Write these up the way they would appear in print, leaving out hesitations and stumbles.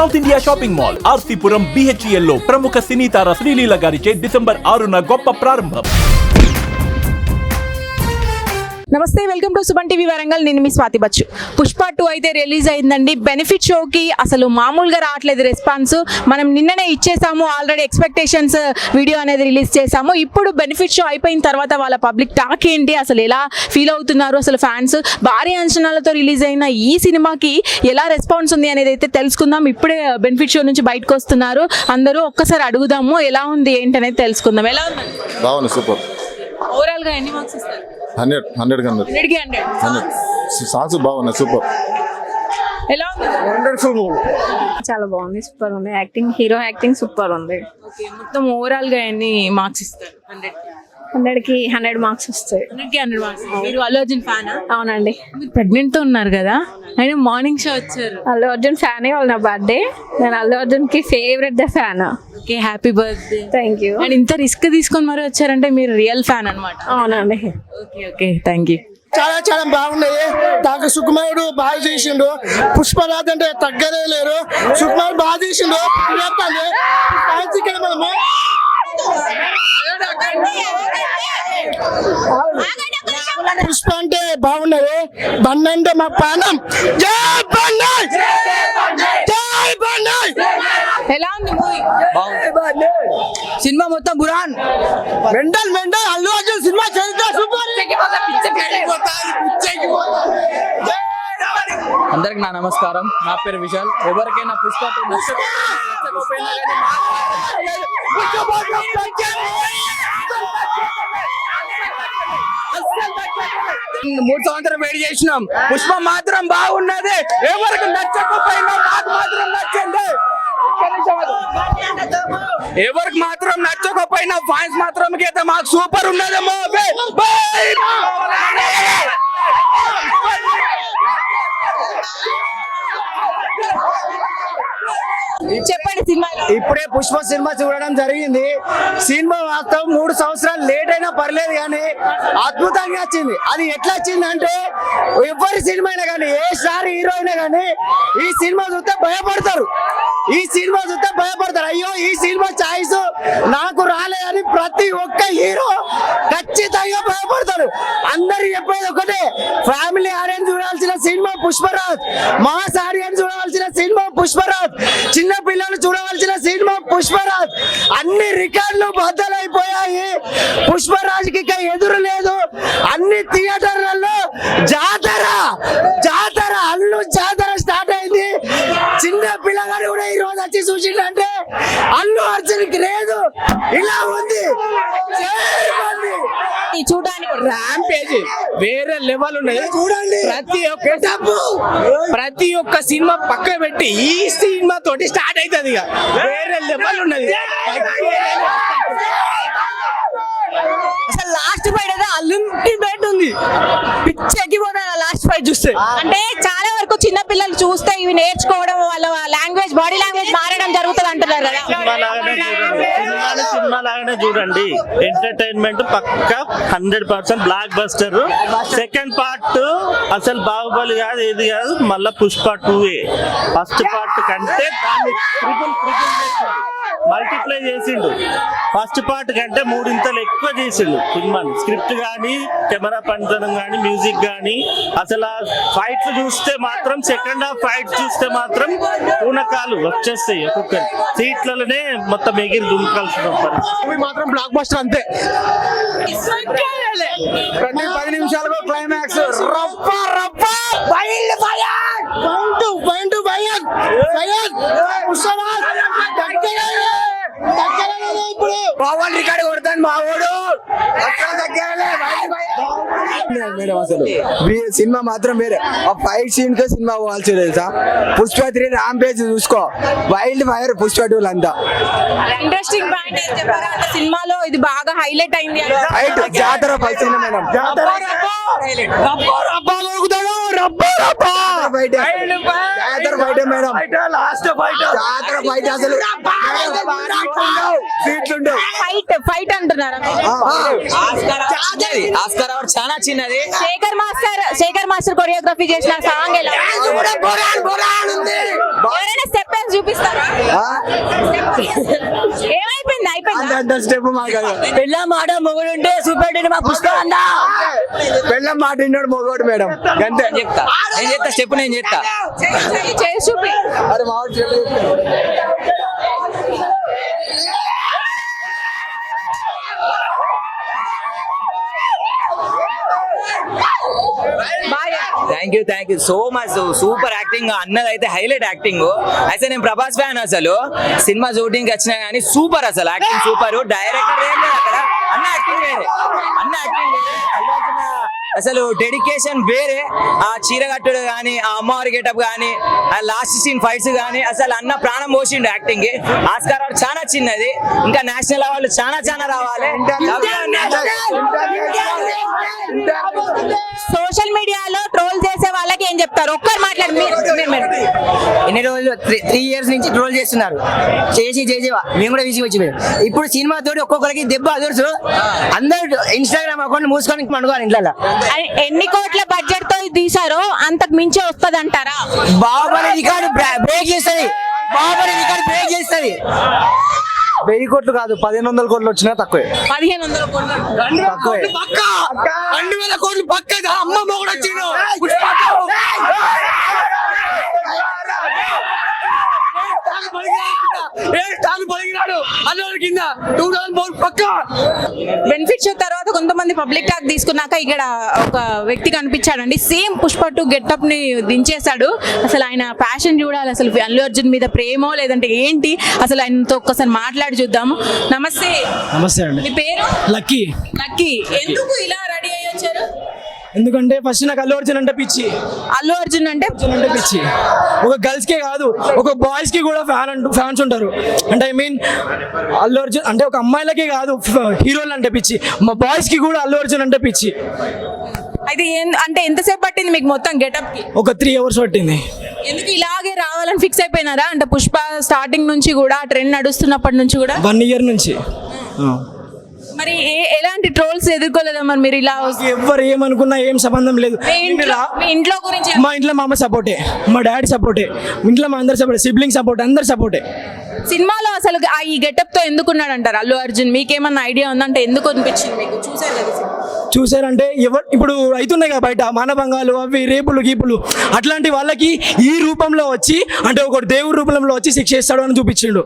South India shopping mall RC Puram BHEL లో ప్రముఖ సినీ తార శ్రీలీల గారిచే డిసెంబర్ 6న గొప్ప ప్రారంభం. నమస్తే, welcome to Suman TV Warangal. నేను మీ స్వాతి బచ్చు. పుష్ప 2 అయితే రిలీజ్ అయిందండి. బెనిఫిట్ షోకి అసలు మామూలుగా రావట్లేదు రెస్పాన్స్. మనం నిన్ననే ఇచ్చేసాము, ఆల్రెడీ ఎక్స్పెక్టేషన్స్ వీడియో అనేది రిలీజ్ చేసాము. ఇప్పుడు బెనిఫిట్ షో అయిపోయిన తర్వాత వాళ్ళ పబ్లిక్ టాక్ ఏంటి, అసలు ఎలా ఫీల్ అవుతున్నారు, అసలు ఫ్యాన్స్ భారీ అంచనాలతో రిలీజ్ అయిన ఈ సినిమాకి ఎలా రెస్పాన్స్ ఉంది అనేది అయితే తెలుసుకుందాం. ఇప్పుడే బెనిఫిట్ షో నుంచి బయటకు వస్తున్నారు అందరూ. ఒక్కసారి అడుగుదాము ఎలా ఉంది ఏంటి అనేది తెలుసుకుందాం. ఎలా ఉంది? బాగుంది, సూపర్. ఓవరాల్ గా ఎన్ని మార్క్స్ ఇస్తారు? 100 సాంగ్స్ బాగున్నాయి, సూపర్. ఎలా ఉంది? చాలా బాగుంది, సూపర్ ఉంది. యాక్టింగ్, హీరో యాక్టింగ్ సూపర్ ఉంది. ఓకే, మొత్తం ఓవరాల్ గా ఎన్ని మార్క్స్ ఇస్తారు? 100కి 100 మార్క్స్ వస్తాయి. 100 మార్క్స్. మీరు అల్లు అర్జున్ ఫ్యానా? అవునండి, మీరు ప్రెగ్నెంట్ తో ఉన్నారు కదా, ఆయన మార్నింగ్ షో వచ్చారు. అల్లు అర్జున్ ఫ్యానే. వాళ్ళ నా బర్త్డే, నేను అల్లు అర్జున్ కి favourite the fan. Okay, happy birthday. Thank you. And ఇంత రిస్క్ తీసుకొని మరి వచ్చారంటే మీరు రియల్ ఫ్యాన్ అన్నమాట. అవునండి. Okay okay, thank you. చాలా బాగున్నాయి. డాక్టర్ సుకుమారుడు బాగా చేసిండు. పుష్పరాజ్ అంటే తగ్గదే లేరు. సుకుమారుడు బాగా చేసిండు. మనము పుష్ప అంటే బాగున్నది. బండి అంటే మా ప్రాణం. జై బండి, జై బండి. ఎలా ఉంది మూవీ? సినిమా మొత్తం బురాన్ మెంటల్ అల్లు అర్జున్ సినిమా చరిత్ర సూపర్. అందరికి నా నమస్కారం. నా పేరు విశాల్. ఎవరికైనా పుష్ప 2 3 సంవత్సరాలు వెయిట్ చేసినాం. పుష్ప మాత్రం బాగున్నది. ఎవరికి నచ్చకపోయినా మాకు మాత్రం నచ్చింది. ఎవరికి మాత్రం నచ్చకపోయినా ఫ్యాన్స్ మాత్రం అయితే మాకు సూపర్ ఉన్నదేమో. చెప్పండి సినిమా. ఇప్పుడే పుష్ప సినిమా చూడడం జరిగింది. సినిమా వాస్తవం 3 సంవత్సరాలు లేట్ అయినా పర్లేదు కానీ అద్భుతంగా వచ్చింది. అది ఎట్లా వచ్చింది అంటే, ఎవరి సినిమా అయినా కానీ, ఏ స్టార్ హీరో అయినా కానీ ఈ సినిమా చూస్తే భయపడతారు. అయ్యో ఈ సినిమా ఛాయిస్ నాకు రాలేదని ప్రతి ఒక్క హీరో ఖచ్చితంగా భయపడతారు. అందరు చెప్పేది ఒకటే, ఫ్యామిలీ ఆడియన్స్ చూడాల్సిన సినిమా పుష్పరాజ్, మాస్ ఆడియన్స్ చూడాల్సిన సినిమా పుష్పరాజ్, చిన్న పిల్లలు చూడవలసిన సినిమా పుష్పరాజ్. అన్ని రికార్డులు బద్దలైపోయాయి. పుష్పరాజ్ కి ఎదురు లేదు. అన్ని థియేటర్లలో జాతర అల్లు జాతర స్టార్ట్ అయింది. చిన్న పిల్లగాడు కూడా ఈ రోజు వచ్చి చూసిందంటే అల్లు అర్జున్ కి లేదు. ఇలా ఉంది చూడడానికి ర్యాంపేజ్ వేరే లెవెల్ ఉన్నది. చూడండి. ప్రతి ఒక్క సినిమా పక్క పెట్టి ఈ సినిమా తోటి స్టార్ట్ అవుతుంది. ఇక వేరే లెవెల్ ఉన్నది. అసలు లాస్ట్ ఫైట్ అయితే అల్టిమేట్ ఉంది. పిచ్చి ఎక్కిపోతారు లాస్ట్ ఫైట్ చూస్తే. అంటే చాలా వరకు చిన్న పిల్లలు చూస్తే ఇవి నేర్చుకోవడం, వాళ్ళ లాంగ్వేజ్, బాడీ లాంగ్వేజ్ మారడం జరుగుతుంది అంటున్నారు కదా. సినిమా లాగానే చూడండి. ఎంటర్టైన్మెంట్ పక్కా 100% బ్లాక్ బస్టర్. సెకండ్ పార్ట్ అసలు బాహుబలి కాదు, ఏది కాదు, మళ్ళా పుష్ప 2 ఫస్ట్ పార్ట్ కంటే దాన్ని మల్టిప్లై చేసిండు. ఫస్ట్ పార్ట్ కంటే 3 ఎక్కువ చేసిండు సినిమాని. స్క్రిప్ట్ కానీ, కెమెరా పనితనం కానీ, మ్యూజిక్ కానీ, అసలు ఆ ఫైట్స్ చూస్తే మాత్రం, సెకండ్ హాఫ్ ఫైట్స్ చూస్తే మాత్రం పూనకాలు వచ్చేస్తాయి. ఒక్కొక్కరి సీట్లలోనే మొత్తం ఎగిరి దుంకాల్సిన మూవీ మాత్రం బ్లాక్ బస్టర్ అంతే. ప్రతి 10 నిమిషాలకు క్లైమాక్స్ ఇప్పుడు పవన్ రికార్డు కొడతాను మా వాడు. మేడం అసలు సినిమా మాత్రం వేరే. ఆ ఫైట్ సీన్ తో సినిమా పోవాల్సి తెలుసా. పుష్ప 3 ర్యాంపేజ్ చూసుకో, వైల్డ్ ఫైర్. పుష్ప 2 అంతా ఇంట్రెస్టింగ్ పాయింట్ ఏం చెప్పారు అంటే సినిమాలో ఇది బాగా హైలైట్ అయింది. ఫైట్ జాతర ఫైట్ మేడం. జాతర ఫైట్ మేడం. జాతర ఫైట్ అసలు సీట్లు ఉండవు. ఫైట్ అంటున్నారా? ఆస్కార్ అవార్డు చాలా చిన్నది. శేఖర్ మాస్టర్ కొరియోగ్రఫీ చేసిన సాంగ్ ఎలా ఎవరైనా స్టెప్ వేసి చూపిస్తారా? ఏమైపోయింది? అయిపోయింది. స్టెప్ పెళ్ళ మాట మొగుడు ఉంటే సూపర్ మా పుష్ప అన్న పెళ్ళ మాట విన్నాడు మొగోడు మేడం అంతే. నేను చెప్తా స్టెప్, నేను చెప్తా. చేసి చూపి. అరే మావాడు చెప్పు. Thank you so much. Super acting అన్నది అయితే హైలైట్ యాక్టింగ్. అయితే నేను ప్రభాస్ ఫ్యాన్. అసలు సినిమా షూటింగ్ కి వచ్చినా కానీ సూపర్, అసలు యాక్టింగ్ సూపర్. డైరెక్టర్ ఏం లేదు అక్కడ, అన్న యాక్టింగ్ వేరే, అన్న యాక్టింగ్ వేరే. అసలు డెడికేషన్ వేరే. ఆ చీర కట్టుడు కానీ, ఆ అమ్మవారి గెటప్ కానీ, ఆ లాస్ట్ సీన్ ఫైట్స్ కానీ, అసలు అన్న ప్రాణం పోసిండు యాక్టింగ్ కి. ఆస్కార్ అవార్డు చాలా చిన్నది, ఇంకా నేషనల్ అవార్డులు చాలా రావాలి. సోషల్ మీడియాలో ట్రోల్ చేసే వాళ్ళకి ఏం చెప్తారు? ఒక్కరు మాట్లాడు. ఎన్ని రోజులు 3 years నుంచి ట్రోల్ చేస్తున్నారు. చేసి మేము కూడా విసిగిపోయి ఇప్పుడు సినిమా తోటి ఒక్కొక్కరికి దెబ్బ అదర్సు. అందరూ ఇన్స్టాగ్రామ్ అకౌంట్ మూసుకొని పండుకోవాలి ఇంట్లో. ఎన్ని కోట్ల బడ్జెట్ తో తీసారో అంతకు మించి వస్తుంది అంటారా? బాహుబలి రికార్డు బ్రేక్ చేస్తుంది. 1000 కోట్లు కాదు, 1500 కోట్లు వచ్చినా తక్కువే. 1500 కోట్లు. తక్కువే. 2000 కోట్లు పక్క. అమ్మ మొగుడు వచ్చిండు. బెనిఫిట్ షో తర్వాత కొంతమంది పబ్లిక్ టాక్ తీసుకున్నాక ఇక్కడ ఒక వ్యక్తి కనిపించాడండి. సేమ్ పుష్ప 2 గెటప్ ని దించేశాడు. అసలు ఆయన ప్యాషన్ చూడాలి. అసలు అల్లు అర్జున్ మీద ప్రేమో లేదంటే ఏంటి, అసలు ఆయనతో ఒక్కసారి మాట్లాడి చూద్దాము. నమస్తే. నమస్తే అండి. మీ పేరు? లక్కీ. లక్కీ. ఎందుకు ఇలా రెడీ అయ్యి వచ్చారు? ఎందుకంటే ఫస్ట్ నాకు అల్లు అర్జున్ అంటే పిచ్చి. అల్లు అర్జున్ అంటే పిచ్చి. ఒక గర్ల్స్ కే కాదు, ఒక బాయ్స్ కి కూడా ఫ్యాన్స్ ఉంటారు. అంటే ఐ మీన్ అల్లు అర్జున్ అంటే ఒక అమ్మాయిలకే కాదు హీరోలు అంటే పిచ్చి, మా బాయ్స్ కి కూడా అల్లు అర్జున్ అంటే పిచ్చి. అయితే అంటే ఎంతసేపు పట్టింది మీకు మొత్తం గెటప్ కి? ఒక 3 hours పట్టింది. ఎందుకు ఇలాగే రావాలని ఫిక్స్ అయిపోయినారా? అంటే పుష్ప స్టార్టింగ్ నుంచి కూడా ట్రెండ్ నడుస్తున్నప్పటి నుంచి కూడా 1 year నుంచి. మరి ఎలాంటి ట్రోల్స్ ఎదుర్కోలేదా మరి మీరు ఇలా? ఎవరు ఏమనుకున్నా ఏం సంబంధం లేదు. మీ ఇంట్లో గురించి? మా ఇంట్లో మా అమ్మ సపోర్టే, మా డాడీ సపోర్టే, ఇంట్లో మా అందరు సపోర్ట్, సిబ్లింగ్ సపోర్ట్, అందరు సపోర్టే. సినిమాలో అసలు ఈ గెటప్ తో ఎందుకున్నాడు అంటారు అల్లు అర్జున్? మీకేమన్నా ఐడియా ఉందంటే ఎందుకు అనిపించింది మీకు? చూసారు కదా చూసారంటే ఇప్పుడు అవుతున్నాయి కదా బయట మానభంగాలు, అవి రేపులు గీపులు, అట్లాంటి వాళ్ళకి ఈ రూపంలో వచ్చి అంటే ఒక దేవుడి రూపంలో వచ్చి శిక్ష ఇస్తాడు అని చూపించిండు.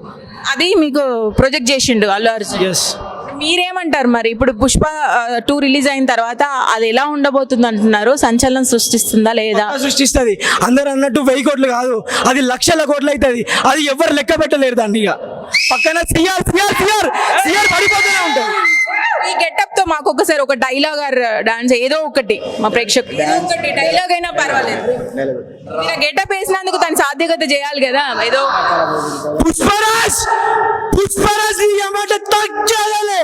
అది మీకు ప్రొజెక్ట్ చేసిండు అల్లు అర్జున్. ఎస్. మీరేమంటారు మరి? ఇప్పుడు పుష్ప 2 రిలీజ్ అయిన తర్వాత అది ఎలా ఉండబోతుంది అంటున్నారు? సంచలనం సృష్టిస్తుందా లేదా? సృష్టిస్తుంది. అందరు అన్నట్టు 1000 కోట్లు కాదు, అది లక్షల కోట్లు అవుతుంది. అది ఎవరు లెక్క పెట్టలేరు దాన్ని. ఇక పక్కన సిఆర్ పడిపోతూనే ఉంటుంది. ఈ గెటప్ తో మాకు ఒకసారి ఒక డైలాగ్ డాన్స్ ఏదో ఒకటి మా ప్రేక్షకులు డైలాగ్ అయినా పర్వాలేదు. మీరు గెటప్ వేసినందుకు తను సాధ్యత చేయాలి కదా ఏదో. పుష్పరాజ్ మాట తగ్గలే.